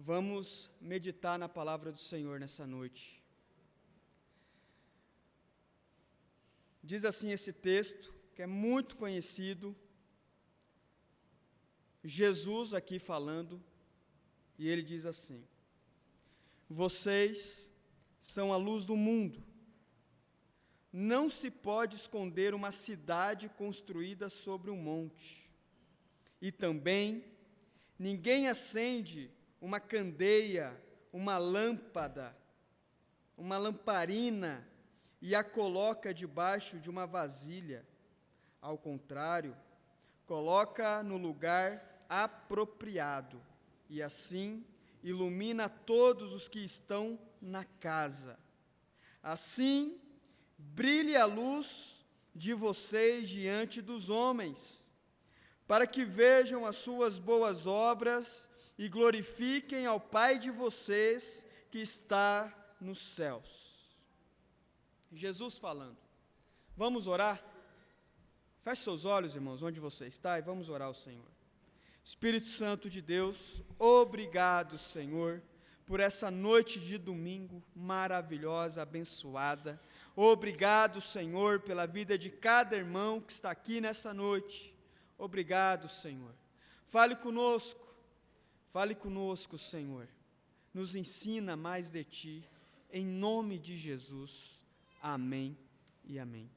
Vamos meditar na palavra do Senhor nessa noite. Diz assim esse texto, que é muito conhecido, Jesus aqui falando, e ele diz assim: vocês são a luz do mundo. Não se pode esconder uma cidade construída sobre um monte. E também, ninguém acende uma candeia, uma lâmpada, uma lamparina, e a coloca debaixo de uma vasilha. Ao contrário, coloca no lugar apropriado, e assim ilumina todos os que estão na casa. Assim, brilhe a luz de vocês diante dos homens, para que vejam as suas boas obras e glorifiquem ao Pai de vocês que está nos céus. Jesus falando. Vamos orar? Feche seus olhos, irmãos, onde você está, e vamos orar ao Senhor. Espírito Santo de Deus, obrigado, Senhor, por essa noite de domingo maravilhosa, abençoada. Obrigado, Senhor, pela vida de cada irmão que está aqui nessa noite. Obrigado, Senhor. Fale conosco, Senhor. Nos ensina mais de Ti, em nome de Jesus. Amém e amém.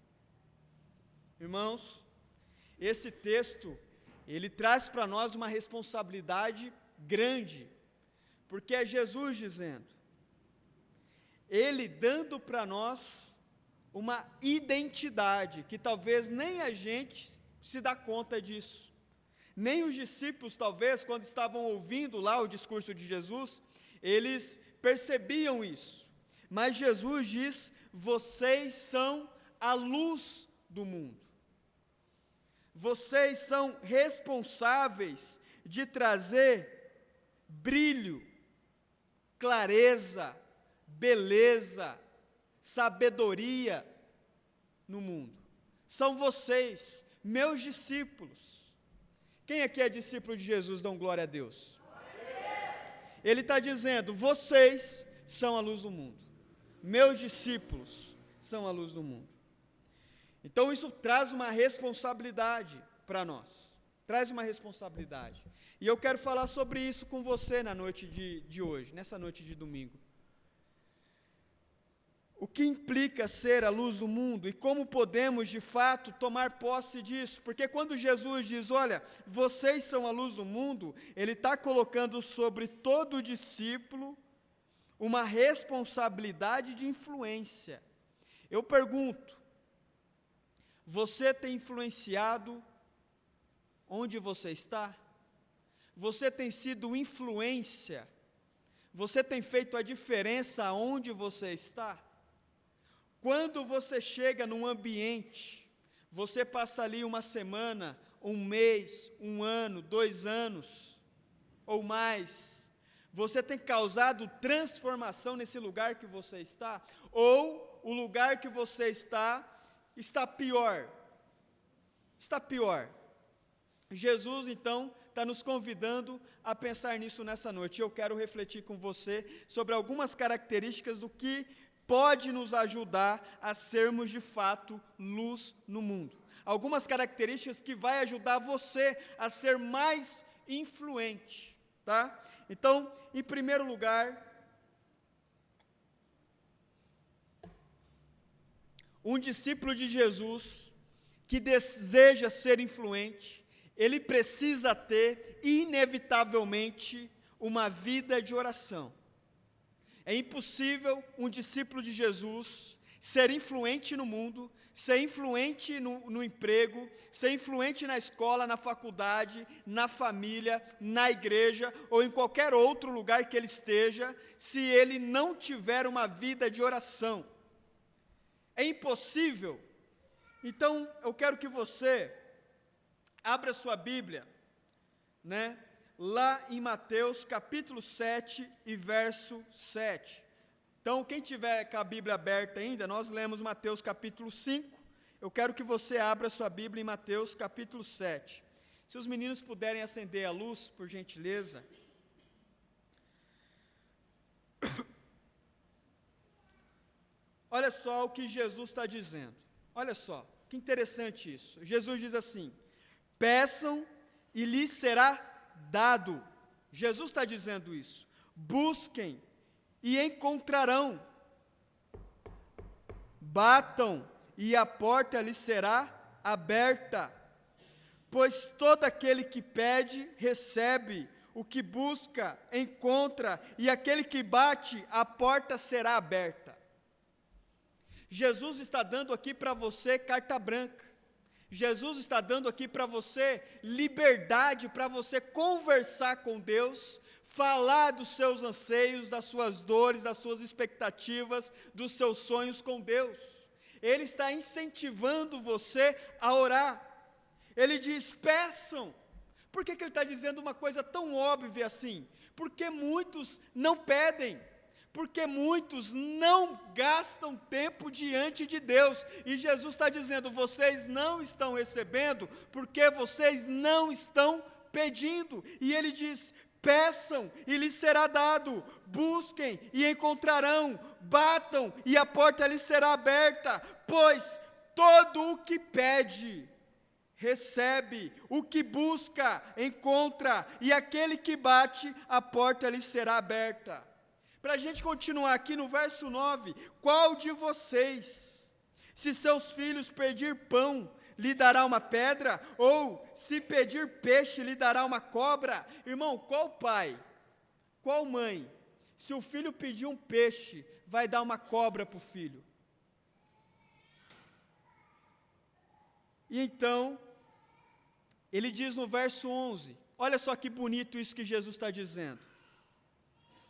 Irmãos, esse texto, ele traz para nós uma responsabilidade grande, porque é Jesus dizendo, Ele dando para nós uma identidade, que talvez nem a gente se dá conta disso. Nem os discípulos, talvez, quando estavam ouvindo lá o discurso de Jesus, eles percebiam isso. Mas Jesus diz, vocês são a luz do mundo. Vocês são responsáveis de trazer brilho, clareza, beleza, sabedoria no mundo. São vocês, meus discípulos. Quem aqui é discípulo de Jesus, dão glória a Deus? Ele está dizendo, vocês são a luz do mundo. Meus discípulos são a luz do mundo. Então isso traz uma responsabilidade para nós. Traz uma responsabilidade. E eu quero falar sobre isso com você na noite de hoje, nessa noite de domingo. O que implica ser a luz do mundo e como podemos, de fato, tomar posse disso? Porque quando Jesus diz, olha, vocês são a luz do mundo, Ele está colocando sobre todo discípulo uma responsabilidade de influência. Eu pergunto, você tem influenciado onde você está? Você tem sido influência? Você tem feito a diferença onde você está? Quando você chega num ambiente, você passa ali uma semana, um mês, um ano, 2 anos, ou mais, você tem causado transformação nesse lugar que você está? Ou o lugar que você está pior? Está pior. Jesus, então, está nos convidando a pensar nisso nessa noite. Eu quero refletir com você sobre algumas características do que pode nos ajudar a sermos de fato luz no mundo. Algumas características que vai ajudar você a ser mais influente, tá? Então, em primeiro lugar, um discípulo de Jesus que deseja ser influente, ele precisa ter inevitavelmente uma vida de oração. É impossível um discípulo de Jesus ser influente no mundo, ser influente no emprego, ser influente na escola, na faculdade, na família, na igreja ou em qualquer outro lugar que ele esteja, se ele não tiver uma vida de oração. É impossível. Então, eu quero que você abra sua Bíblia, lá em Mateus capítulo 7 e verso 7. Então, quem tiver com a Bíblia aberta ainda, nós lemos Mateus capítulo 5, eu quero que você abra sua Bíblia em Mateus capítulo 7. Se os meninos puderem acender a luz, por gentileza. olha só o que Jesus está dizendo. Olha só, que interessante isso. Jesus diz assim: peçam e lhes será dado. Jesus está dizendo isso. Busquem e encontrarão. Batam e a porta lhes será aberta. Pois todo aquele que pede, recebe. O que busca, encontra. E aquele que bate, a porta será aberta. Jesus está dando aqui para você carta branca. Jesus está dando aqui para você liberdade para você conversar com Deus, falar dos seus anseios, das suas dores, das suas expectativas, dos seus sonhos com Deus. Ele está incentivando você a orar. Ele diz: peçam. Por que ele está dizendo uma coisa tão óbvia assim? Porque muitos não pedem. Porque muitos não gastam tempo diante de Deus, e Jesus está dizendo: vocês não estão recebendo, porque vocês não estão pedindo, e ele diz: peçam e lhes será dado, busquem e encontrarão, batam e a porta lhes será aberta, pois todo o que pede, recebe, o que busca, encontra, e aquele que bate, a porta lhe será aberta. Para a gente continuar aqui no verso 9, qual de vocês, se seus filhos pedir pão, lhe dará uma pedra? Ou se pedir peixe, lhe dará uma cobra? Irmão, qual pai, qual mãe, se o filho pedir um peixe, vai dar uma cobra para o filho? E então, ele diz no verso 11, olha só que bonito isso que Jesus está dizendo.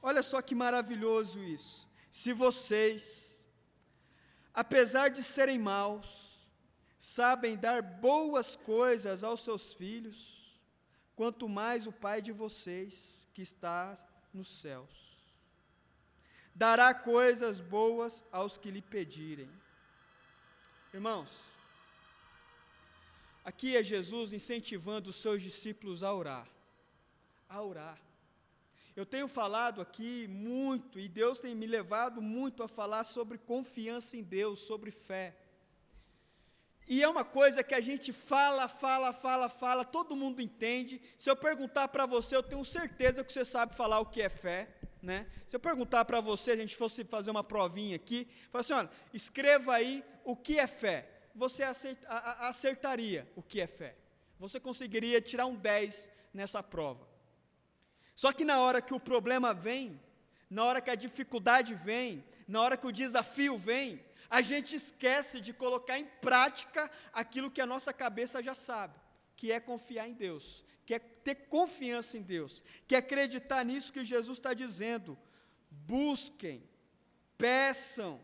Olha só que maravilhoso isso. Se vocês, apesar de serem maus, sabem dar boas coisas aos seus filhos, quanto mais o Pai de vocês, que está nos céus, dará coisas boas aos que lhe pedirem. Irmãos, aqui é Jesus incentivando os seus discípulos a orar. A orar. Eu tenho falado aqui muito, e Deus tem me levado muito a falar sobre confiança em Deus, sobre fé. E é uma coisa que a gente fala, todo mundo entende. Se eu perguntar para você, eu tenho certeza que você sabe falar o que é fé, né? Se eu perguntar para você, a gente fosse fazer uma provinha aqui, fala assim: olha, escreva aí o que é fé. Você acertaria o que é fé. Você conseguiria tirar um 10 nessa prova. Só que na hora que o problema vem, na hora que a dificuldade vem, na hora que o desafio vem, a gente esquece de colocar em prática aquilo que a nossa cabeça já sabe, que é confiar em Deus, que é ter confiança em Deus, que é acreditar nisso que Jesus está dizendo. Busquem, peçam,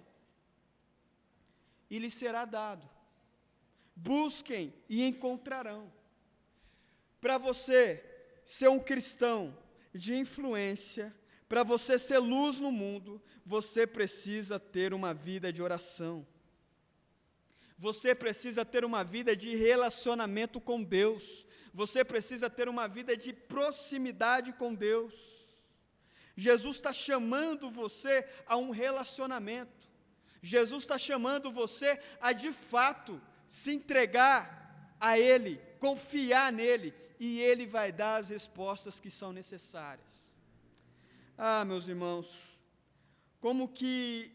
e lhes será dado. Busquem e encontrarão. Para você ser um cristão de influência, para você ser luz no mundo, você precisa ter uma vida de oração. Você precisa ter uma vida de relacionamento com Deus. Você precisa ter uma vida de proximidade com Deus. Jesus está chamando você a um relacionamento. Jesus está chamando você a, de fato, se entregar a Ele, confiar nele, e Ele vai dar as respostas que são necessárias. Ah, meus irmãos, como que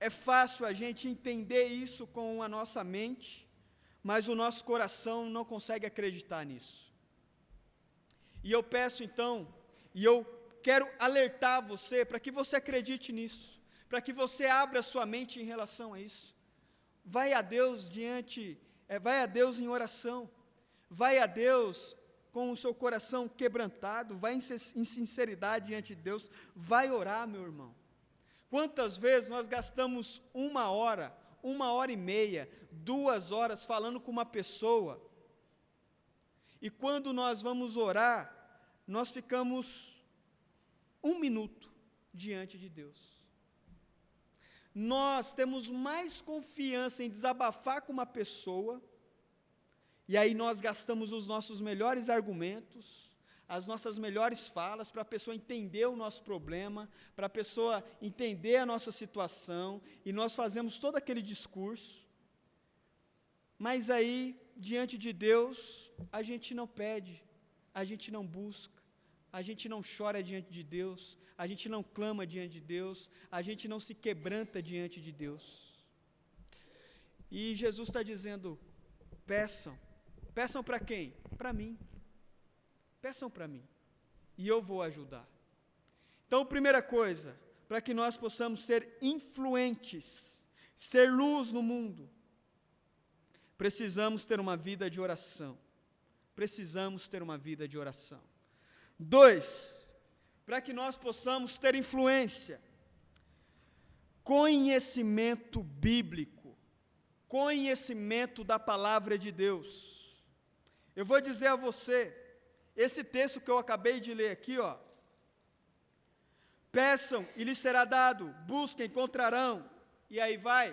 é fácil a gente entender isso com a nossa mente, mas o nosso coração não consegue acreditar nisso. E eu peço então, e eu quero alertar você, para que você acredite nisso, para que você abra sua mente em relação a isso. Vai a Deus vai a Deus em oração, vai a Deus com o seu coração quebrantado, vai em sinceridade diante de Deus, vai orar, meu irmão. Quantas vezes nós gastamos 1 hora, 1h30, 2 horas falando com uma pessoa, e quando nós vamos orar, nós ficamos 1 minuto diante de Deus. Nós temos mais confiança em desabafar com uma pessoa, e aí nós gastamos os nossos melhores argumentos, as nossas melhores falas para a pessoa entender o nosso problema, para a pessoa entender a nossa situação, e nós fazemos todo aquele discurso, mas aí, diante de Deus, a gente não pede, a gente não busca, a gente não chora diante de Deus, a gente não clama diante de Deus, a gente não se quebranta diante de Deus. E Jesus está dizendo, peçam para quem? Para mim. Peçam para mim, e eu vou ajudar. Então, primeira coisa, para que nós possamos ser influentes, ser luz no mundo, precisamos ter uma vida de oração. Precisamos ter uma vida de oração. 2, para que nós possamos ter influência, conhecimento bíblico, conhecimento da palavra de Deus. Eu vou dizer a você, esse texto que eu acabei de ler aqui, ó, peçam e lhes será dado, busquem, encontrarão, e aí vai.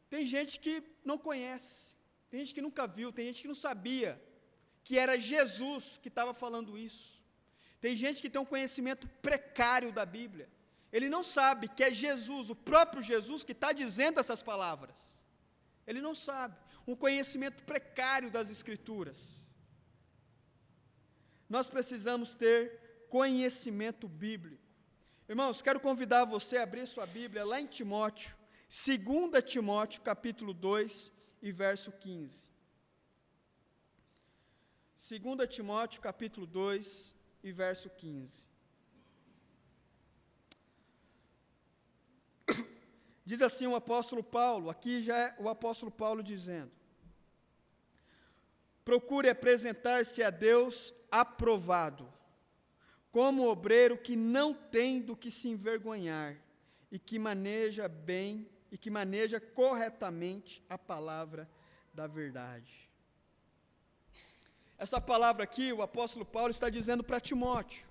Tem gente que não conhece, tem gente que nunca viu, tem gente que não sabia que era Jesus que estava falando isso. Tem gente que tem um conhecimento precário da Bíblia, ele não sabe que é Jesus, o próprio Jesus que está dizendo essas palavras, ele não sabe, um conhecimento precário das Escrituras. Nós precisamos ter conhecimento bíblico. Irmãos, quero convidar você a abrir sua Bíblia lá em Timóteo, 2 Timóteo, capítulo 2 e verso 15. 2 Timóteo, capítulo 2 e verso 15. Diz assim o apóstolo Paulo, aqui já é o apóstolo Paulo dizendo: procure apresentar-se a Deus aprovado, como obreiro que não tem do que se envergonhar, e que maneja bem, e que maneja corretamente a palavra da verdade. Essa palavra aqui, o apóstolo Paulo está dizendo para Timóteo,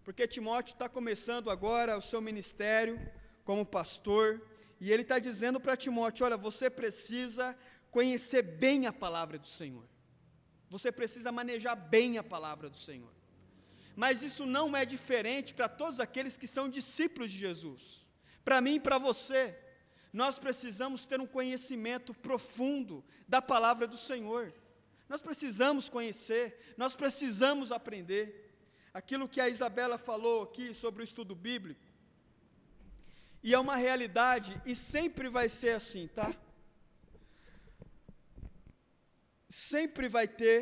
porque Timóteo está começando agora o seu ministério como pastor, e ele está dizendo para Timóteo, olha, você precisa conhecer bem a palavra do Senhor. Você precisa manejar bem a palavra do Senhor. Mas isso não é diferente para todos aqueles que são discípulos de Jesus. Para mim e para você, nós precisamos ter um conhecimento profundo da palavra do Senhor. Nós precisamos conhecer, nós precisamos aprender. Aquilo que a Isabela falou aqui sobre o estudo bíblico, e é uma realidade, e sempre vai ser assim, tá? Sempre vai ter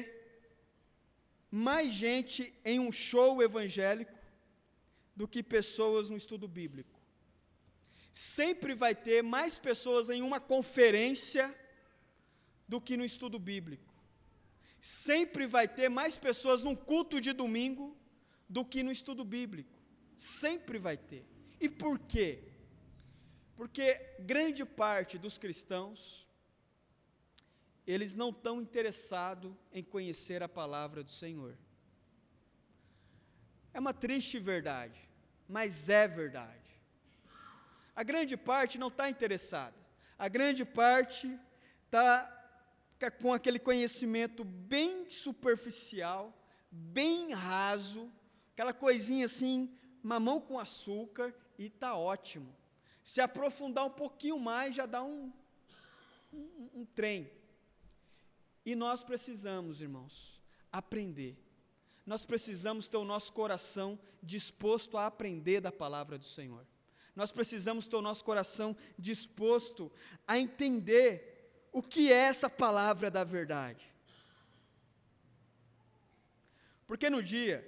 mais gente em um show evangélico do que pessoas no estudo bíblico. Sempre vai ter mais pessoas em uma conferência do que no estudo bíblico. Sempre vai ter mais pessoas num culto de domingo do que no estudo bíblico. Sempre vai ter. E por quê? Porque grande parte dos cristãos, eles não estão interessados em conhecer a palavra do Senhor. É uma triste verdade, mas é verdade. A grande parte não está interessada. A grande parte está com aquele conhecimento bem superficial, bem raso, aquela coisinha assim, mamão com açúcar, e está ótimo. Se aprofundar um pouquinho mais, já dá um trem. E nós precisamos, irmãos, aprender. Nós precisamos ter o nosso coração disposto a aprender da palavra do Senhor. Nós precisamos ter o nosso coração disposto a entender o que é essa palavra da verdade. Porque no dia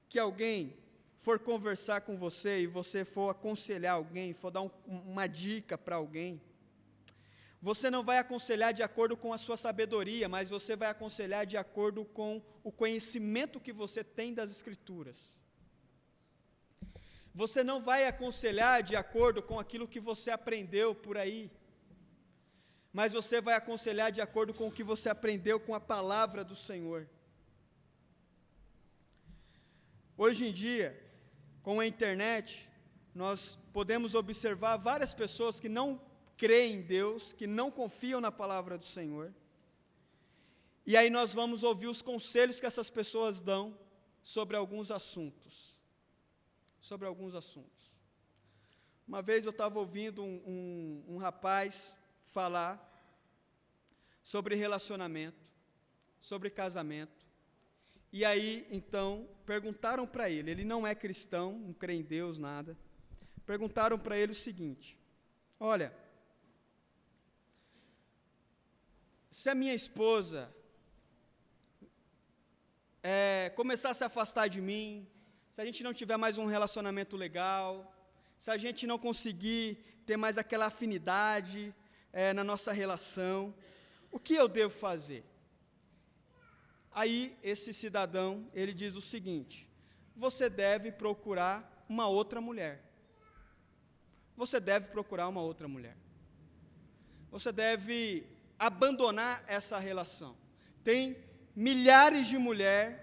que alguém for conversar com você e você for aconselhar alguém, for dar uma dica para alguém, você não vai aconselhar de acordo com a sua sabedoria, mas você vai aconselhar de acordo com o conhecimento que você tem das Escrituras. Você não vai aconselhar de acordo com aquilo que você aprendeu por aí, mas você vai aconselhar de acordo com o que você aprendeu com a palavra do Senhor. Hoje em dia, com a internet, nós podemos observar várias pessoas que não creem em Deus, que não confiam na palavra do Senhor, e aí nós vamos ouvir os conselhos que essas pessoas dão, sobre alguns assuntos. Sobre alguns assuntos. Uma vez eu estava ouvindo um rapaz falar sobre relacionamento, sobre casamento. E aí, então, perguntaram para ele não é cristão, não crê em Deus, nada. Perguntaram para ele o seguinte: olha, se a minha esposa começar a se afastar de mim, se a gente não tiver mais um relacionamento legal, se a gente não conseguir ter mais aquela afinidade na nossa relação, o que eu devo fazer? Aí, esse cidadão, ele diz o seguinte: você deve procurar uma outra mulher. Você deve procurar uma outra mulher. Você deve abandonar essa relação. Tem milhares de mulheres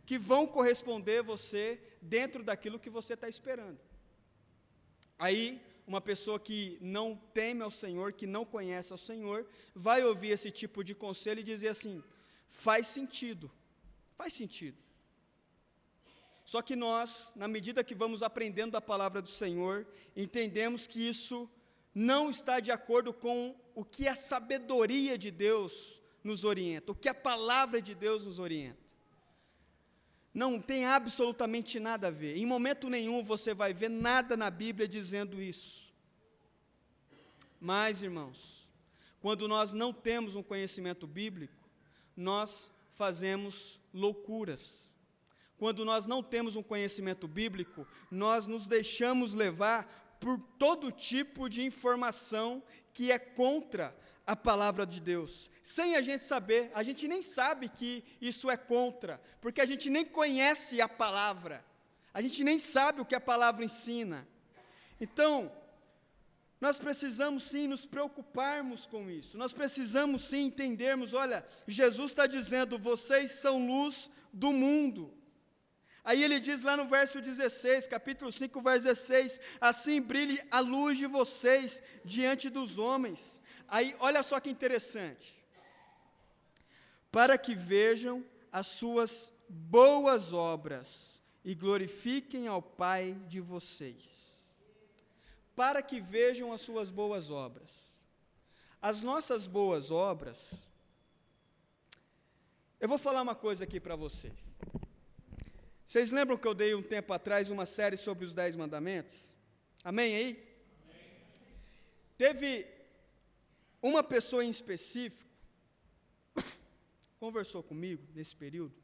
que vão corresponder você dentro daquilo que você está esperando. Aí, uma pessoa que não teme ao Senhor, que não conhece ao Senhor, vai ouvir esse tipo de conselho e dizer assim: faz sentido, faz sentido. Só que nós, na medida que vamos aprendendo a palavra do Senhor, entendemos que isso não está de acordo com o que a sabedoria de Deus nos orienta, o que a palavra de Deus nos orienta. Não tem absolutamente nada a ver. Em momento nenhum você vai ver nada na Bíblia dizendo isso. Mas, irmãos, quando nós não temos um conhecimento bíblico, nós fazemos loucuras. Quando nós não temos um conhecimento bíblico, nós nos deixamos levar por todo tipo de informação que é contra a palavra de Deus, sem a gente saber. A gente nem sabe que isso é contra, porque a gente nem conhece a palavra, a gente nem sabe o que a palavra ensina. Então, nós precisamos sim nos preocuparmos com isso, nós precisamos sim entendermos: olha, Jesus está dizendo, vocês são luz do mundo. Aí ele diz lá no verso 16, capítulo 5, verso 16, assim brilhe a luz de vocês diante dos homens. Aí, olha só que interessante, para que vejam as suas boas obras e glorifiquem ao Pai de vocês. Para que vejam as suas boas obras. As nossas boas obras, eu vou falar uma coisa aqui para vocês. Vocês lembram que eu dei um tempo atrás uma série sobre os 10 mandamentos? Amém aí? Amém. Teve uma pessoa em específico, conversou comigo nesse período,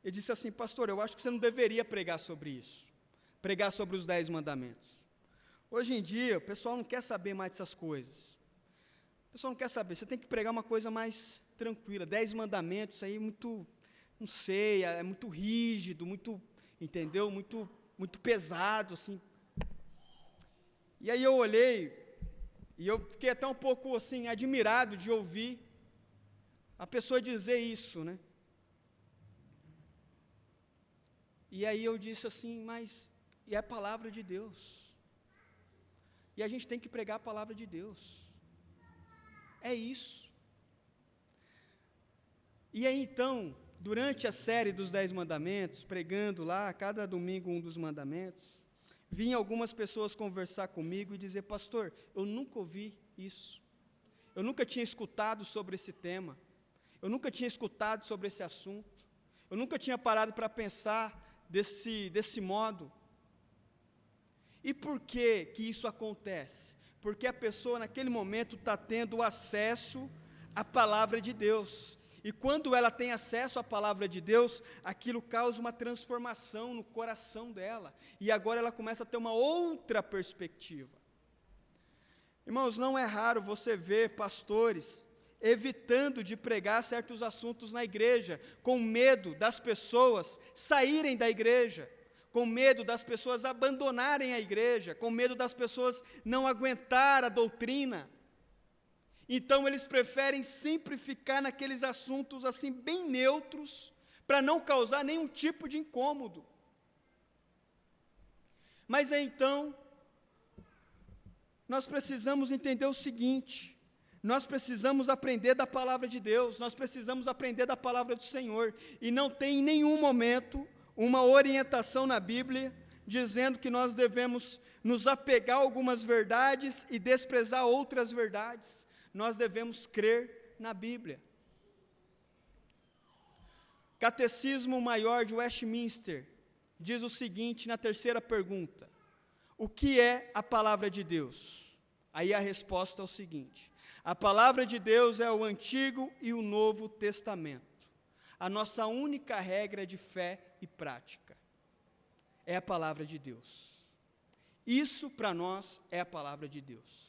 e disse assim: pastor, eu acho que você não deveria pregar sobre isso, pregar sobre os 10 mandamentos. Hoje em dia, o pessoal não quer saber mais dessas coisas. O pessoal não quer saber, você tem que pregar uma coisa mais tranquila. 10 mandamentos, aí muito, não sei, é muito rígido, muito, entendeu? Muito pesado, assim. E aí eu olhei, e eu fiquei até um pouco, assim, admirado de ouvir a pessoa dizer isso, né? E aí eu disse assim: mas, e é a palavra de Deus. E a gente tem que pregar a palavra de Deus. É isso. E aí então, durante a série dos 10 mandamentos, pregando lá, cada domingo um dos mandamentos, vinham algumas pessoas conversar comigo e dizer: pastor, eu nunca ouvi isso. Eu nunca tinha escutado sobre esse tema. Eu nunca tinha escutado sobre esse assunto. Eu nunca tinha parado para pensar desse modo. E por que isso acontece? Porque a pessoa naquele momento está tendo acesso à palavra de Deus. E quando ela tem acesso à palavra de Deus, aquilo causa uma transformação no coração dela. E agora ela começa a ter uma outra perspectiva. Irmãos, não é raro você ver pastores evitando de pregar certos assuntos na igreja, com medo das pessoas saírem da igreja, com medo das pessoas abandonarem a igreja, com medo das pessoas não aguentar a doutrina. Então eles preferem sempre ficar naqueles assuntos assim bem neutros, para não causar nenhum tipo de incômodo. Mas então, nós precisamos entender o seguinte: nós precisamos aprender da palavra de Deus, nós precisamos aprender da palavra do Senhor, e não tem em nenhum momento uma orientação na Bíblia, dizendo que nós devemos nos apegar a algumas verdades e desprezar outras verdades. Nós devemos crer na Bíblia. Catecismo Maior de Westminster diz o seguinte na terceira pergunta: o que é a palavra de Deus? Aí a resposta é o seguinte: a palavra de Deus é o Antigo e o Novo Testamento. A nossa única regra de fé e prática é a palavra de Deus. Isso para nós é a palavra de Deus.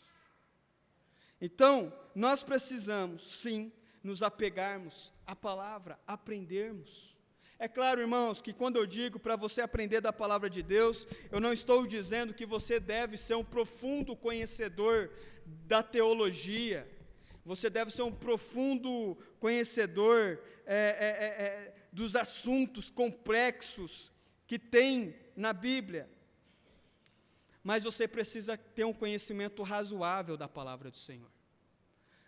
Então, nós precisamos, sim, nos apegarmos à palavra, aprendermos. É claro, irmãos, que quando eu digo para você aprender da palavra de Deus, eu não estou dizendo que você deve ser um profundo conhecedor da teologia, você deve ser um profundo conhecedor dos assuntos complexos que tem na Bíblia, mas você precisa ter um conhecimento razoável da palavra do Senhor.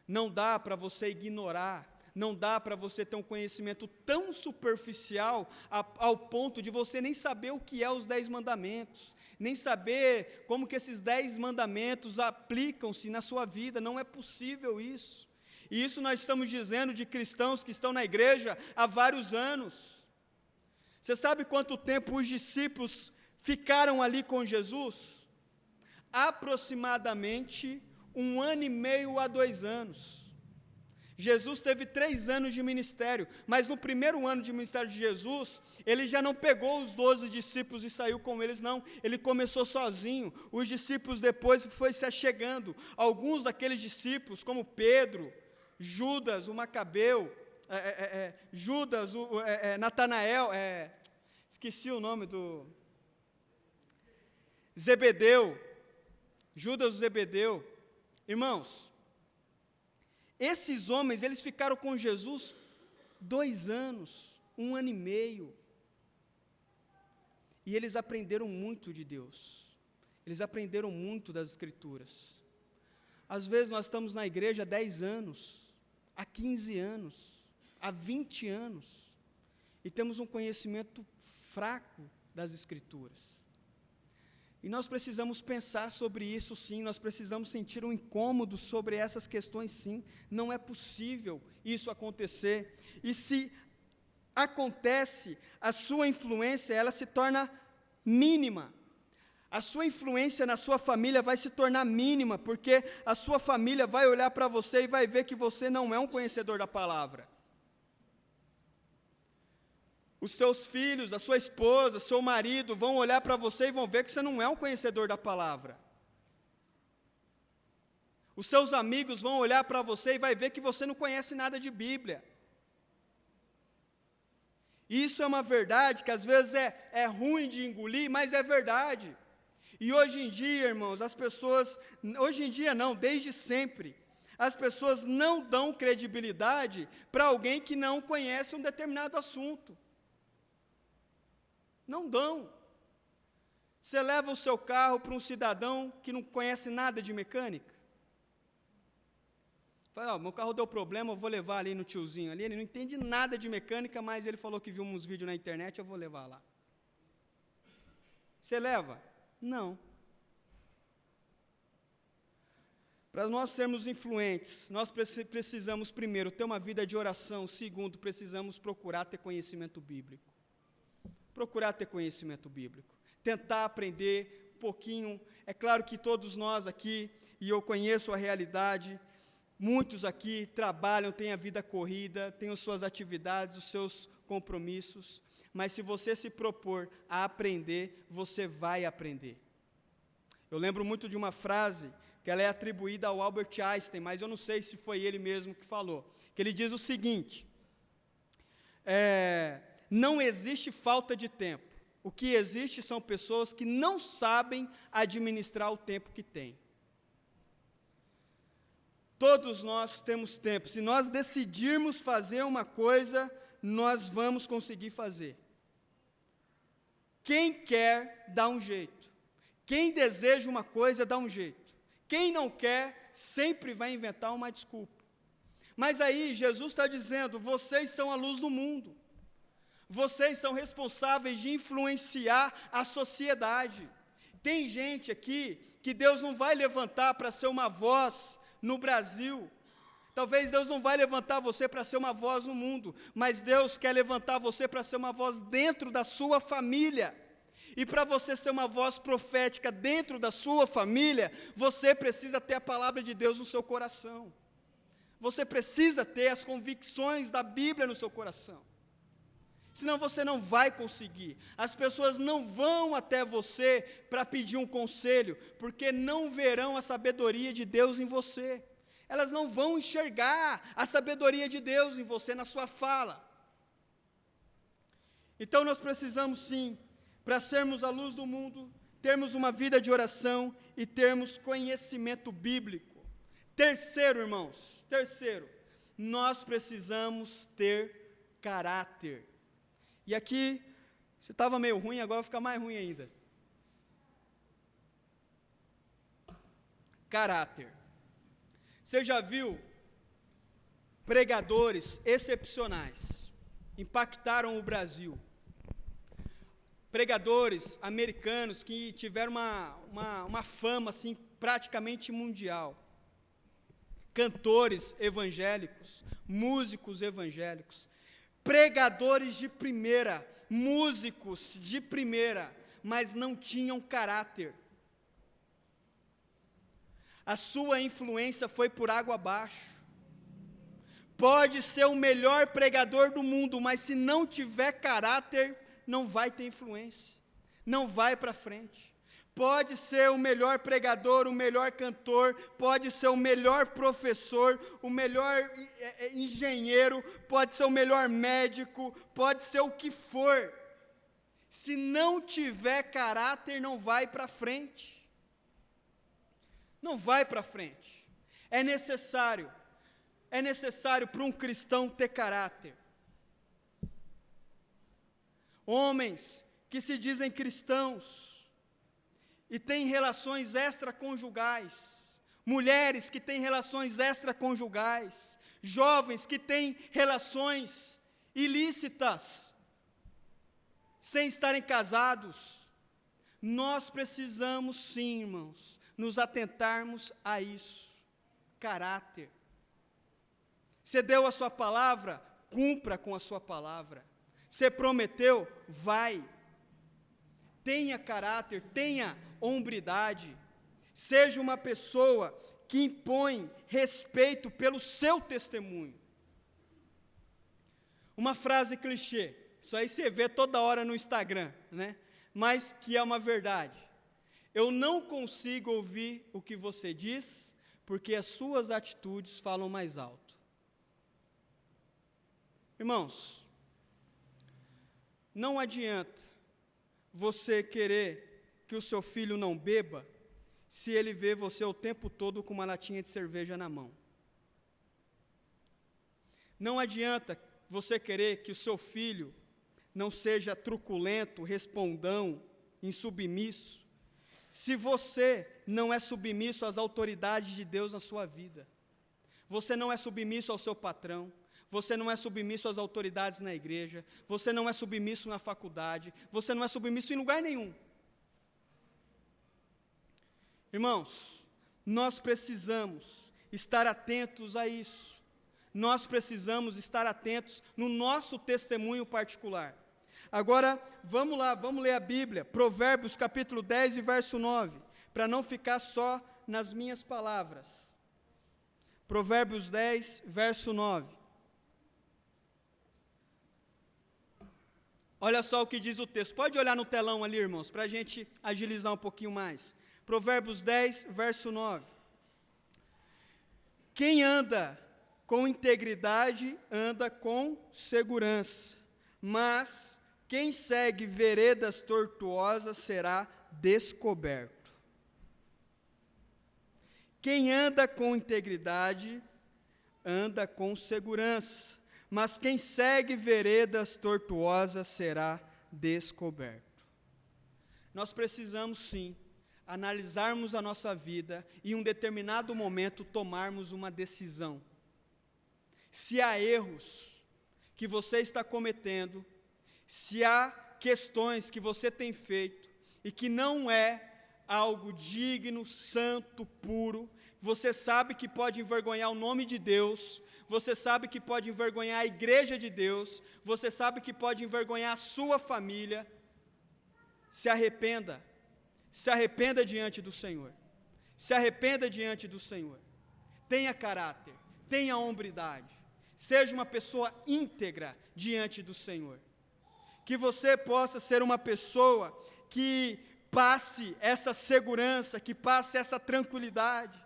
Não dá para você ignorar, não dá para você ter um conhecimento tão superficial ao ponto de você nem saber o que é os 10 mandamentos, nem saber como que esses 10 mandamentos aplicam-se na sua vida. Não é possível isso. E isso nós estamos dizendo de cristãos que estão na igreja há vários anos. Você sabe quanto tempo os discípulos ficaram ali com Jesus? Aproximadamente 1 ano e meio a 2 anos. Jesus teve 3 anos de ministério, mas no primeiro ano de ministério de Jesus, ele já não pegou os 12 discípulos e saiu com eles, não. Ele começou sozinho. Os discípulos depois foi se achegando. Alguns daqueles discípulos, como Pedro, Judas, o Macabeu, Natanael, esqueci o nome do... Zebedeu, Judas o Zebedeu. Irmãos, esses homens, eles ficaram com Jesus 2 anos, 1 ano e meio, e eles aprenderam muito de Deus, eles aprenderam muito das Escrituras. Às vezes nós estamos na igreja há 10 anos, há 15 anos, há 20 anos, e temos um conhecimento fraco das Escrituras. E nós precisamos pensar sobre isso, sim, nós precisamos sentir um incômodo sobre essas questões, sim. Não é possível isso acontecer. E se acontece, a sua influência, ela se torna mínima. A sua influência na sua família vai se tornar mínima, porque a sua família vai olhar para você e vai ver que você não é um conhecedor da palavra. Os seus filhos, a sua esposa, seu marido vão olhar para você e vão ver que você não é um conhecedor da palavra. Os seus amigos vão olhar para você e vai ver que você não conhece nada de Bíblia. Isso é uma verdade que às vezes é ruim de engolir, mas é verdade. E hoje em dia, irmãos, as pessoas, hoje em dia não, desde sempre, as pessoas não dão credibilidade para alguém que não conhece um determinado assunto. Não dão. Você leva o seu carro para um cidadão que não conhece nada de mecânica? Fala, meu carro deu problema, eu vou levar ali no tiozinho ali, ele não entende nada de mecânica, mas ele falou que viu uns vídeos na internet, eu vou levar lá. Você leva? Não. Para nós sermos influentes, nós precisamos, primeiro, ter uma vida de oração. Segundo, precisamos procurar ter conhecimento bíblico. Procurar ter conhecimento bíblico, tentar aprender um pouquinho. É claro que todos nós aqui, e eu conheço a realidade, muitos aqui trabalham, têm a vida corrida, têm as suas atividades, os seus compromissos, mas se você se propor a aprender, você vai aprender. Eu lembro muito de uma frase, que ela é atribuída ao Albert Einstein, mas eu não sei se foi ele mesmo que falou, que ele diz o seguinte, não existe falta de tempo. O que existe são pessoas que não sabem administrar o tempo que têm. Todos nós temos tempo. Se nós decidirmos fazer uma coisa, nós vamos conseguir fazer. Quem quer, dá um jeito. Quem deseja uma coisa, dá um jeito. Quem não quer, sempre vai inventar uma desculpa. Mas aí, Jesus está dizendo, vocês são a luz do mundo. Vocês são responsáveis de influenciar a sociedade. Tem gente aqui que Deus não vai levantar para ser uma voz no Brasil. Talvez Deus não vai levantar você para ser uma voz no mundo, mas Deus quer levantar você para ser uma voz dentro da sua família. E para você ser uma voz profética dentro da sua família, você precisa ter a palavra de Deus no seu coração. Você precisa ter as convicções da Bíblia no seu coração. Senão você não vai conseguir. As pessoas não vão até você para pedir um conselho, porque não verão a sabedoria de Deus em você. Elas não vão enxergar a sabedoria de Deus em você, na sua fala. Então nós precisamos sim, para sermos a luz do mundo, termos uma vida de oração e termos conhecimento bíblico. Terceiro, irmãos, nós precisamos ter caráter. E aqui, se estava meio ruim, agora vai ficar mais ruim ainda. Caráter. Você já viu pregadores excepcionais, impactaram o Brasil. Pregadores americanos que tiveram uma fama assim, praticamente mundial. Cantores evangélicos, músicos evangélicos, pregadores de primeira, músicos de primeira, mas não tinham caráter. A sua influência foi por água abaixo. Pode ser o melhor pregador do mundo, mas se não tiver caráter, não vai ter influência, não vai para frente. Pode ser o melhor pregador, o melhor cantor, pode ser o melhor professor, o melhor engenheiro, pode ser o melhor médico, pode ser o que for. Se não tiver caráter, não vai para frente. Não vai para frente. É necessário para um cristão ter caráter. Homens que se dizem cristãos e têm relações extraconjugais, mulheres que têm relações extraconjugais, jovens que têm relações ilícitas, sem estarem casados. Nós precisamos sim, irmãos, nos atentarmos a isso. Caráter. Você deu a sua palavra, cumpra com a sua palavra. Você prometeu, vai. Tenha caráter, tenha hombridade. Seja uma pessoa que impõe respeito pelo seu testemunho. Uma frase clichê, isso aí você vê toda hora no Instagram, né? Mas que é uma verdade. Eu não consigo ouvir o que você diz, porque as suas atitudes falam mais alto. Irmãos, não adianta você querer que o seu filho não beba, se ele vê você o tempo todo com uma latinha de cerveja na mão. Não adianta você querer que o seu filho não seja truculento, respondão, insubmisso, se você não é submisso às autoridades de Deus na sua vida. Você não é submisso ao seu patrão, você não é submisso às autoridades na igreja, você não é submisso na faculdade, você não é submisso em lugar nenhum. Irmãos, nós precisamos estar atentos a isso. Nós precisamos estar atentos no nosso testemunho particular. Agora, vamos lá, vamos ler a Bíblia, Provérbios capítulo 10 e verso 9, para não ficar só nas minhas palavras. Provérbios 10, verso 9. Olha só o que diz o texto. Pode olhar no telão ali, irmãos, para a gente agilizar um pouquinho mais. Provérbios 10, verso 9. Quem anda com integridade, anda com segurança, mas quem segue veredas tortuosas será descoberto. Quem anda com integridade, anda com segurança, mas quem segue veredas tortuosas será descoberto. Nós precisamos sim analisarmos a nossa vida e em um determinado momento tomarmos uma decisão. Se há erros que você está cometendo, Se há questões que você tem feito e que não é algo digno, santo, puro, você sabe que pode envergonhar o nome de Deus, você sabe que pode envergonhar a igreja de Deus, você sabe que pode envergonhar a sua família, se arrependa diante do Senhor, se arrependa diante do Senhor, tenha caráter, tenha hombridade, seja uma pessoa íntegra diante do Senhor, que você possa ser uma pessoa que passe essa segurança, que passe essa tranquilidade.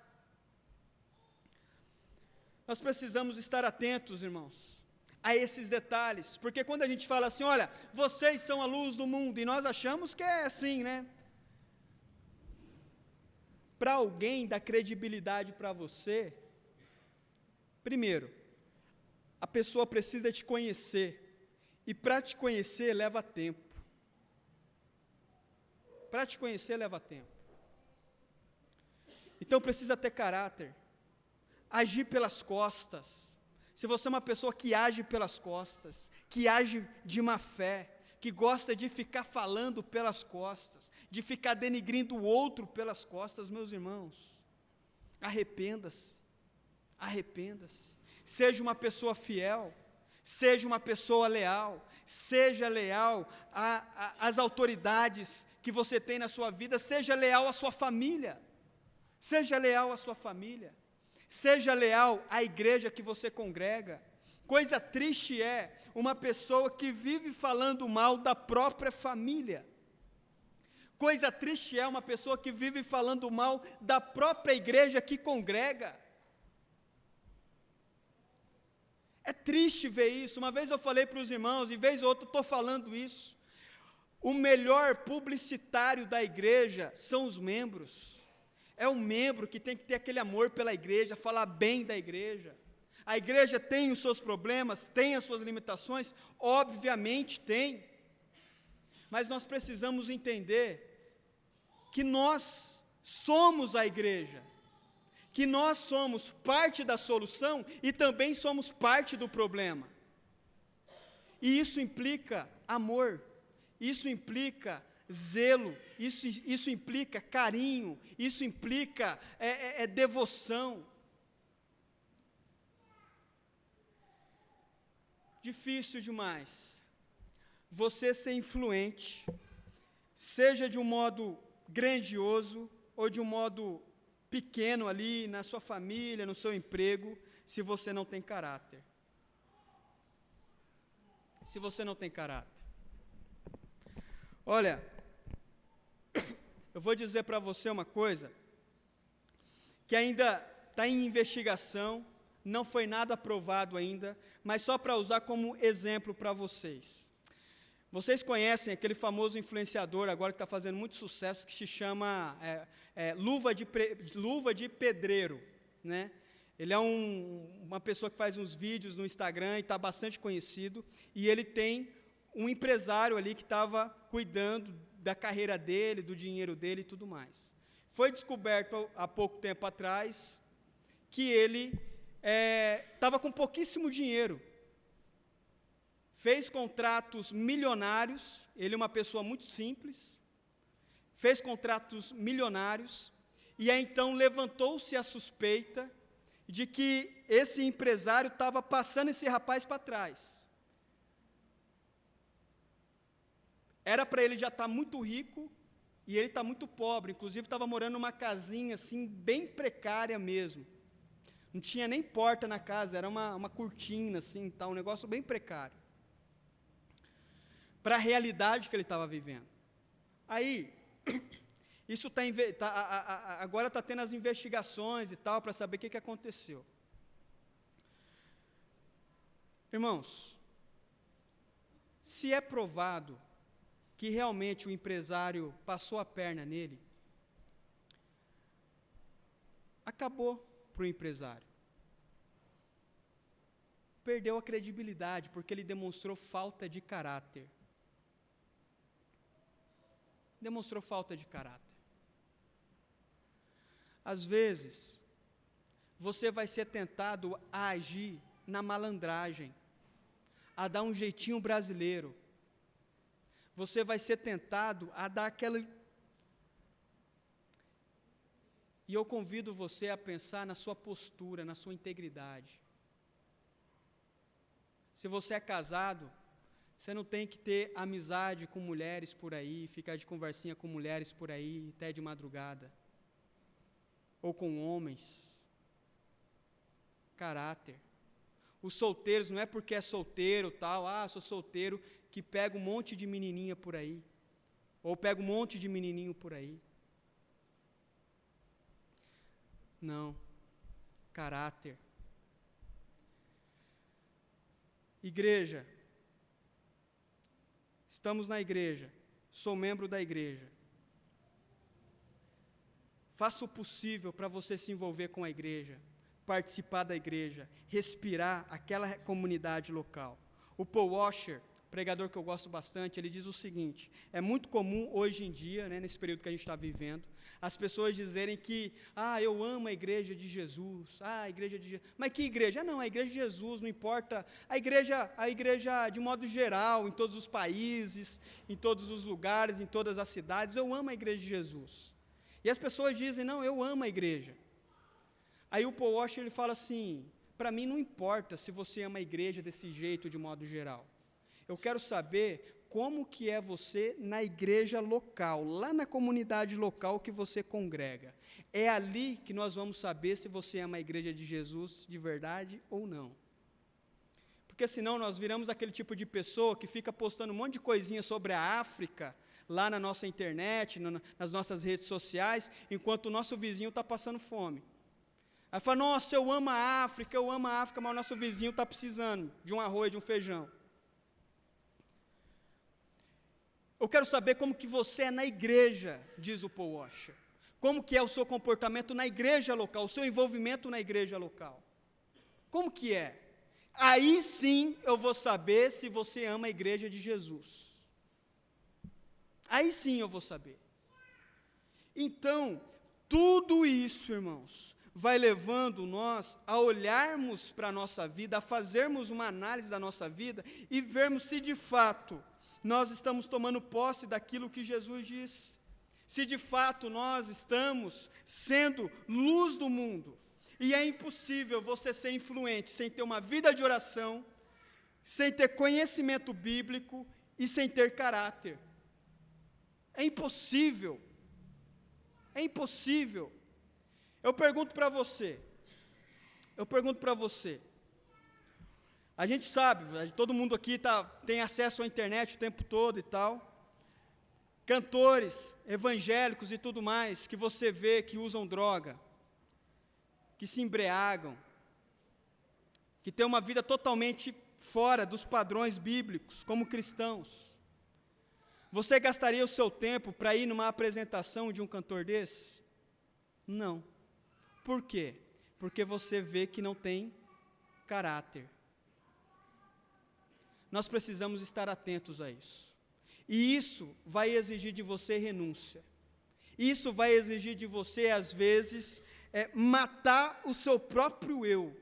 Nós precisamos estar atentos, irmãos, a esses detalhes, porque quando a gente fala assim, olha, vocês são a luz do mundo, e nós achamos que é assim, né? Para alguém dar credibilidade para você, primeiro, a pessoa precisa te conhecer, e para te conhecer leva tempo. Para te conhecer leva tempo. Então precisa ter caráter, agir pelas costas. Se você é uma pessoa que age pelas costas, que age de má fé, que gosta de ficar falando pelas costas, de ficar denigrindo o outro pelas costas, meus irmãos, arrependa-se, arrependa-se. Seja uma pessoa fiel, seja uma pessoa leal, seja leal às autoridades que você tem na sua vida, seja leal à sua família, seja leal à sua família, seja leal à igreja que você congrega. Coisa triste é uma pessoa que vive falando mal da própria família. Coisa triste é uma pessoa que vive falando mal da própria igreja que congrega. É triste ver isso. Uma vez eu falei para os irmãos, e vez ou outra estou falando isso. O melhor publicitário da igreja são os membros. É o membro que tem que ter aquele amor pela igreja, falar bem da igreja. A igreja tem os seus problemas, tem as suas limitações, obviamente tem. Mas nós precisamos entender que nós somos a igreja, que nós somos parte da solução e também somos parte do problema. E isso implica amor, isso implica zelo, isso implica carinho, isso implica devoção. Difícil demais você ser influente, seja de um modo grandioso ou de um modo pequeno ali na sua família, no seu emprego, se você não tem caráter. Se você não tem caráter. Olha, eu vou dizer para você uma coisa, que ainda está em investigação, não foi nada aprovado ainda, mas só para usar como exemplo para vocês. Vocês conhecem aquele famoso influenciador agora que está fazendo muito sucesso, que se chama Luva de Pedreiro, né? Ele é uma pessoa que faz uns vídeos no Instagram e está bastante conhecido, e ele tem um empresário ali que estava cuidando da carreira dele, do dinheiro dele e tudo mais. Foi descoberto há pouco tempo atrás que ele estava com pouquíssimo dinheiro, fez contratos milionários, ele é uma pessoa muito simples, fez contratos milionários, e aí então levantou-se a suspeita de que esse empresário estava passando esse rapaz para trás. Era para ele já estar muito rico, e ele está muito pobre, inclusive estava morando numa casinha assim, bem precária mesmo. Não tinha nem porta na casa, era uma cortina, assim, tá, um negócio bem precário. Para a realidade que ele estava vivendo. Aí, isso agora está tendo as investigações e tal, para saber o que aconteceu. Irmãos, se é provado que realmente o empresário passou a perna nele, acabou para o empresário. Perdeu a credibilidade, porque ele demonstrou falta de caráter. Demonstrou falta de caráter. Às vezes, você vai ser tentado a agir na malandragem, a dar um jeitinho brasileiro, você vai ser tentado a dar aquela... E eu convido você a pensar na sua postura, na sua integridade. Se você é casado, você não tem que ter amizade com mulheres por aí, ficar de conversinha com mulheres por aí, até de madrugada. Ou com homens. Caráter. Os solteiros, não é porque é solteiro, tal, sou solteiro, que pega um monte de menininha por aí. Ou pega um monte de menininho por aí. Não. Caráter. Igreja. Estamos na igreja. Sou membro da igreja. Faça o possível para você se envolver com a igreja, participar da igreja, respirar aquela comunidade local. O Paul Washer, pregador que eu gosto bastante, ele diz o seguinte: é muito comum hoje em dia, nesse período que a gente está vivendo, as pessoas dizerem que, eu amo a igreja de Jesus, a igreja de Jesus. Mas que igreja? Não, a igreja de Jesus, não importa, a igreja de modo geral, em todos os países, em todos os lugares, em todas as cidades, eu amo a igreja de Jesus. E as pessoas dizem, não, eu amo a igreja. Aí o Paul Washer, ele fala assim, para mim não importa se você ama a igreja desse jeito, de modo geral. Eu quero saber como que é você na igreja local, lá na comunidade local que você congrega. É ali que nós vamos saber se você ama a igreja de Jesus de verdade ou não. Porque senão nós viramos aquele tipo de pessoa que fica postando um monte de coisinha sobre a África, lá na nossa internet, nas nossas redes sociais, enquanto o nosso vizinho está passando fome. Aí fala, nossa, eu amo a África, mas o nosso vizinho está precisando de um arroz, de um feijão. Eu quero saber como que você é na igreja, diz o Paul Washer. Como que é o seu comportamento na igreja local, o seu envolvimento na igreja local. Como que é? Aí sim eu vou saber se você ama a igreja de Jesus. Aí sim eu vou saber. Então, tudo isso, irmãos, vai levando nós a olharmos para a nossa vida, a fazermos uma análise da nossa vida e vermos se de fato nós estamos tomando posse daquilo que Jesus disse. Se de fato nós estamos sendo luz do mundo. E é impossível você ser influente sem ter uma vida de oração, sem ter conhecimento bíblico e sem ter caráter. É impossível. É impossível. Eu pergunto para você. A gente sabe, todo mundo aqui tem acesso à internet o tempo todo e tal. Cantores evangélicos e tudo mais, que você vê que usam droga, que se embriagam, que têm uma vida totalmente fora dos padrões bíblicos, como cristãos. Você gastaria o seu tempo para ir numa apresentação de um cantor desse? Não. Por quê? Porque você vê que não tem caráter. Nós precisamos estar atentos a isso. E isso vai exigir de você renúncia. Isso vai exigir de você, às vezes, matar o seu próprio eu,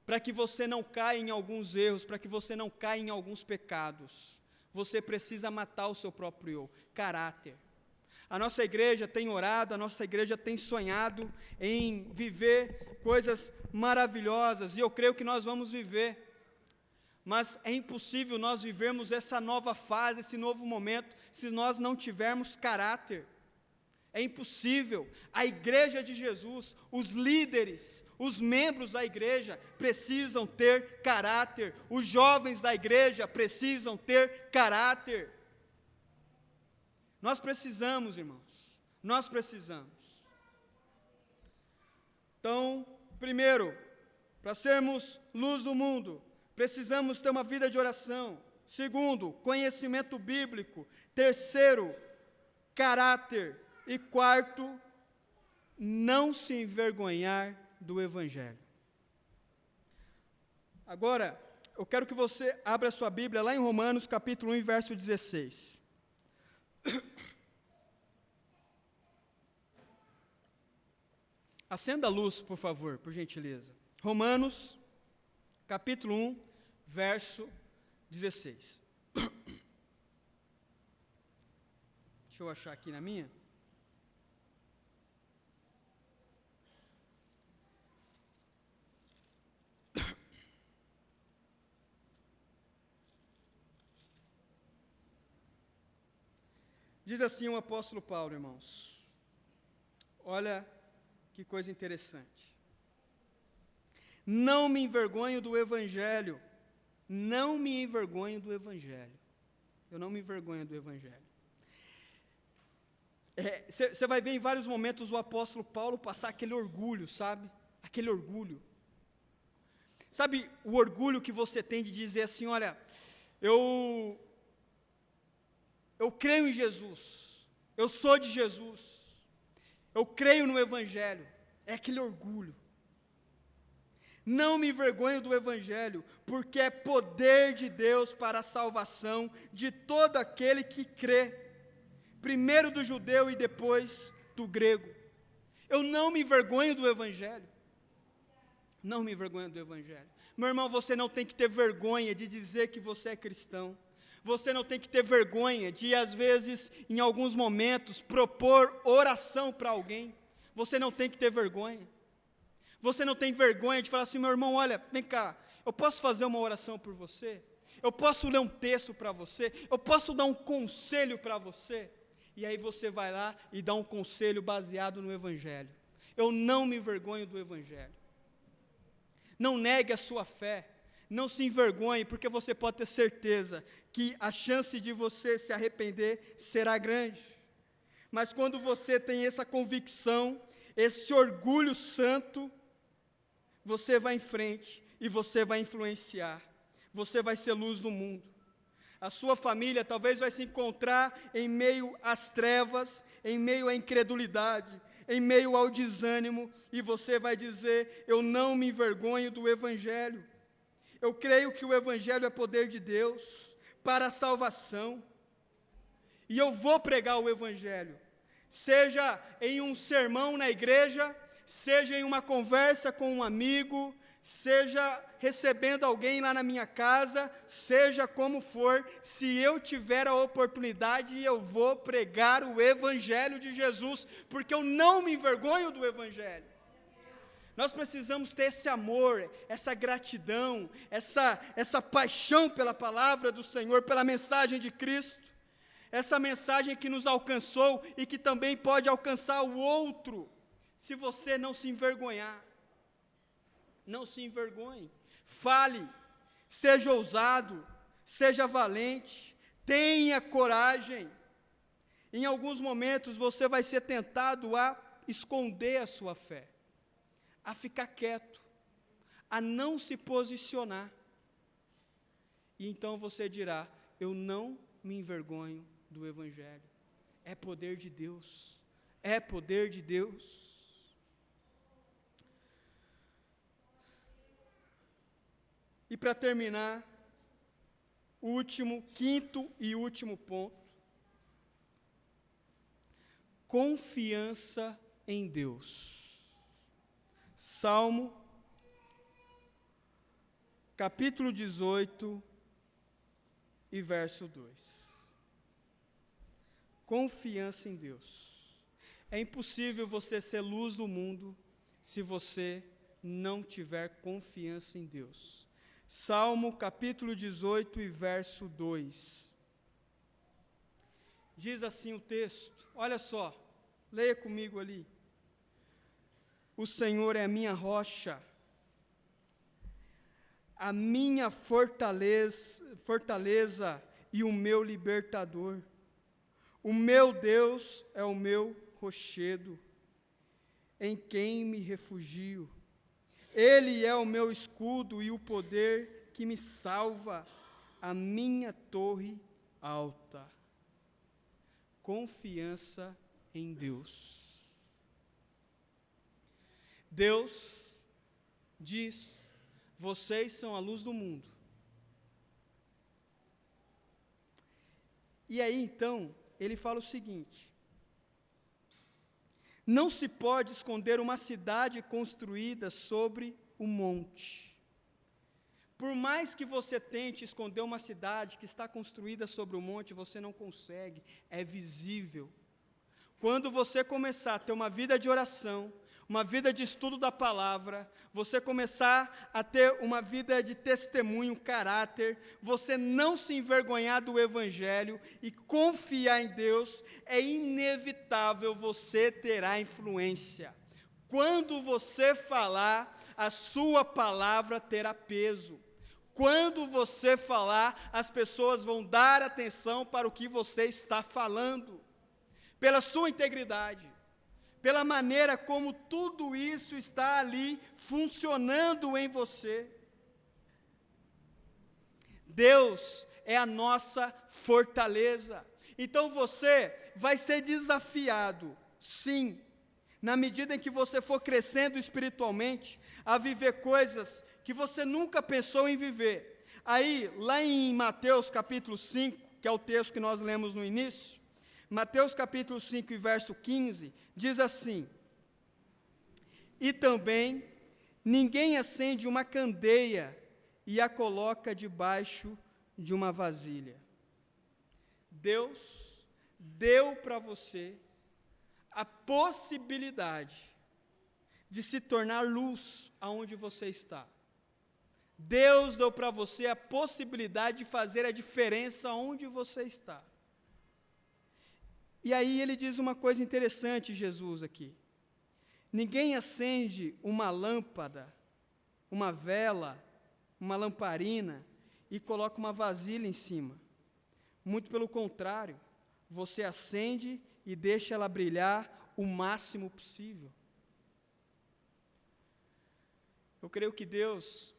para que você não caia em alguns erros, para que você não caia em alguns pecados. Você precisa matar o seu próprio eu, caráter. A nossa igreja tem orado, a nossa igreja tem sonhado em viver coisas maravilhosas, e eu creio que nós vamos viver. Mas é impossível nós vivermos essa nova fase, esse novo momento, se nós não tivermos caráter. É impossível. A igreja de Jesus, os líderes, os membros da igreja precisam ter caráter. Os jovens da igreja precisam ter caráter. Nós precisamos, irmãos. Nós precisamos. Então, primeiro, para sermos luz do mundo, precisamos ter uma vida de oração. Segundo, conhecimento bíblico. Terceiro, caráter. E quarto, não se envergonhar do Evangelho. Agora, eu quero que você abra a sua Bíblia lá em Romanos, capítulo 1, verso 16. Acenda a luz, por favor, por gentileza. Romanos, capítulo 1, verso 16. Deixa eu achar aqui na minha. Diz assim o apóstolo Paulo, irmãos. Olha que coisa interessante. Não me envergonho do Evangelho. Não me envergonho do Evangelho. Eu não me envergonho do Evangelho. Você vai ver em vários momentos o apóstolo Paulo passar aquele orgulho, sabe? Aquele orgulho. Sabe o orgulho que você tem de dizer assim, olha, eu creio em Jesus, eu sou de Jesus, eu creio no Evangelho, é aquele orgulho. Não me envergonho do Evangelho, porque é poder de Deus para a salvação de todo aquele que crê, primeiro do judeu e depois do grego. Eu não me envergonho do Evangelho, não me envergonho do Evangelho. Meu irmão, você não tem que ter vergonha de dizer que você é cristão. Você não tem que ter vergonha de, às vezes, em alguns momentos, propor oração para alguém. Você não tem que ter vergonha. Você não tem vergonha de falar assim, meu irmão, olha, vem cá, eu posso fazer uma oração por você? Eu posso ler um texto para você? Eu posso dar um conselho para você? E aí você vai lá e dá um conselho baseado no Evangelho. Eu não me envergonho do Evangelho. Não negue a sua fé. Não se envergonhe, porque você pode ter certeza que a chance de você se arrepender será grande. Mas quando você tem essa convicção, esse orgulho santo, você vai em frente e você vai influenciar. Você vai ser luz do mundo. A sua família talvez vai se encontrar em meio às trevas, em meio à incredulidade, em meio ao desânimo, e você vai dizer, eu não me envergonho do Evangelho. Eu creio que o Evangelho é poder de Deus para a salvação. E eu vou pregar o Evangelho, seja em um sermão na igreja, seja em uma conversa com um amigo, seja recebendo alguém lá na minha casa, seja como for, se eu tiver a oportunidade, eu vou pregar o Evangelho de Jesus, porque eu não me envergonho do Evangelho. Nós precisamos ter esse amor, essa gratidão, essa paixão pela palavra do Senhor, pela mensagem de Cristo, essa mensagem que nos alcançou e que também pode alcançar o outro, se você não se envergonhar. Não se envergonhe, fale, seja ousado, seja valente, tenha coragem. Em alguns momentos você vai ser tentado a esconder a sua fé, a ficar quieto, a não se posicionar. E então você dirá, eu não me envergonho do Evangelho. É poder de Deus, é poder de Deus. E para terminar, quinto e último ponto, confiança em Deus. Salmo, capítulo 18 e verso 2. Confiança em Deus. É impossível você ser luz do mundo se você não tiver confiança em Deus. Salmo, capítulo 18 e verso 2. Diz assim o texto, olha só, leia comigo ali. O Senhor é a minha rocha, a minha fortaleza e o meu libertador. O meu Deus é o meu rochedo, em quem me refugio. Ele é o meu escudo e o poder que me salva, a minha torre alta. Confiança em Deus. Deus diz, vocês são a luz do mundo. E aí então, ele fala o seguinte, não se pode esconder uma cidade construída sobre um monte. Por mais que você tente esconder uma cidade que está construída sobre o monte, você não consegue, é visível. Quando você começar a ter uma vida de oração, uma vida de estudo da palavra, você começar a ter uma vida de testemunho, caráter, você não se envergonhar do Evangelho e confiar em Deus, é inevitável, você terá influência. Quando você falar, a sua palavra terá peso. Quando você falar, as pessoas vão dar atenção para o que você está falando, pela sua integridade, pela maneira como tudo isso está ali funcionando em você. Deus é a nossa fortaleza. Então você vai ser desafiado, sim, na medida em que você for crescendo espiritualmente, a viver coisas que você nunca pensou em viver. Aí, lá em Mateus capítulo 5, que é o texto que nós lemos no início, Mateus capítulo 5 e verso 15, diz assim: e também ninguém acende uma candeia e a coloca debaixo de uma vasilha. Deus deu para você a possibilidade de se tornar luz aonde você está. Deus deu para você a possibilidade de fazer a diferença onde você está. E aí ele diz uma coisa interessante, Jesus, aqui. Ninguém acende uma lâmpada, uma vela, uma lamparina e coloca uma vasilha em cima. Muito pelo contrário, você acende e deixa ela brilhar o máximo possível. Eu creio que Deus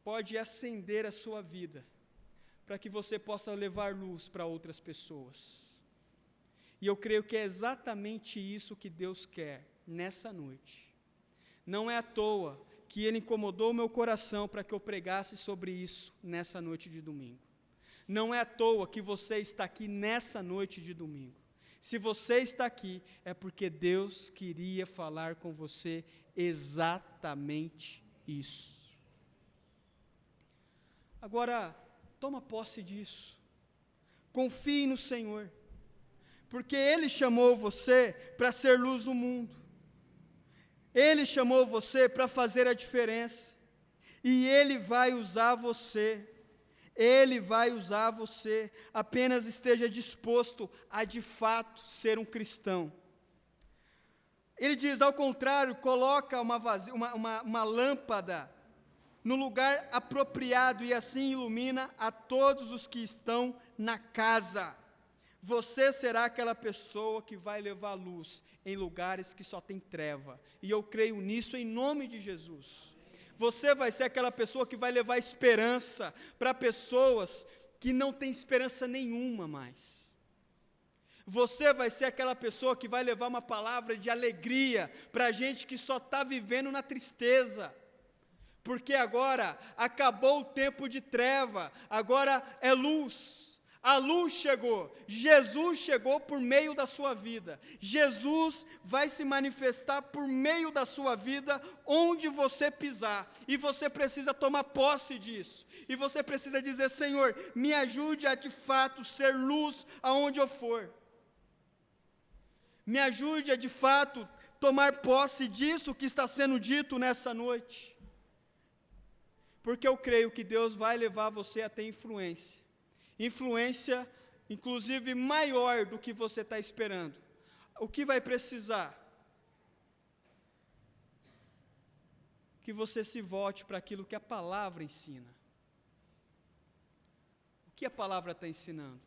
pode acender a sua vida, para que você possa levar luz para outras pessoas. E eu creio que é exatamente isso que Deus quer nessa noite. Não é à toa que Ele incomodou o meu coração para que eu pregasse sobre isso nessa noite de domingo. Não é à toa que você está aqui nessa noite de domingo. Se você está aqui, é porque Deus queria falar com você exatamente isso. Agora, toma posse disso. Confie no Senhor. Porque Ele chamou você para ser luz no mundo. Ele chamou você para fazer a diferença. E Ele vai usar você. Ele vai usar você. Apenas esteja disposto a, de fato, ser um cristão. Ele diz, ao contrário, coloca uma lâmpada no lugar apropriado e assim ilumina a todos os que estão na casa. Você será aquela pessoa que vai levar luz em lugares que só tem treva. E eu creio nisso em nome de Jesus. Você vai ser aquela pessoa que vai levar esperança para pessoas que não têm esperança nenhuma mais. Você vai ser aquela pessoa que vai levar uma palavra de alegria para gente que só está vivendo na tristeza. Porque agora acabou o tempo de treva, agora é luz. A luz chegou, Jesus chegou por meio da sua vida. Jesus vai se manifestar por meio da sua vida onde você pisar. E você precisa tomar posse disso. E você precisa dizer, Senhor, me ajude a de fato ser luz aonde eu for. Me ajude a de fato tomar posse disso que está sendo dito nessa noite. Porque eu creio que Deus vai levar você a ter influência. Influência, inclusive, maior do que você está esperando. O que vai precisar? Que você se volte para aquilo que a palavra ensina. O que a palavra está ensinando?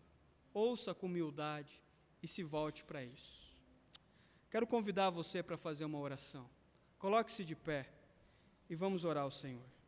Ouça com humildade e se volte para isso. Quero convidar você para fazer uma oração. Coloque-se de pé e vamos orar ao Senhor.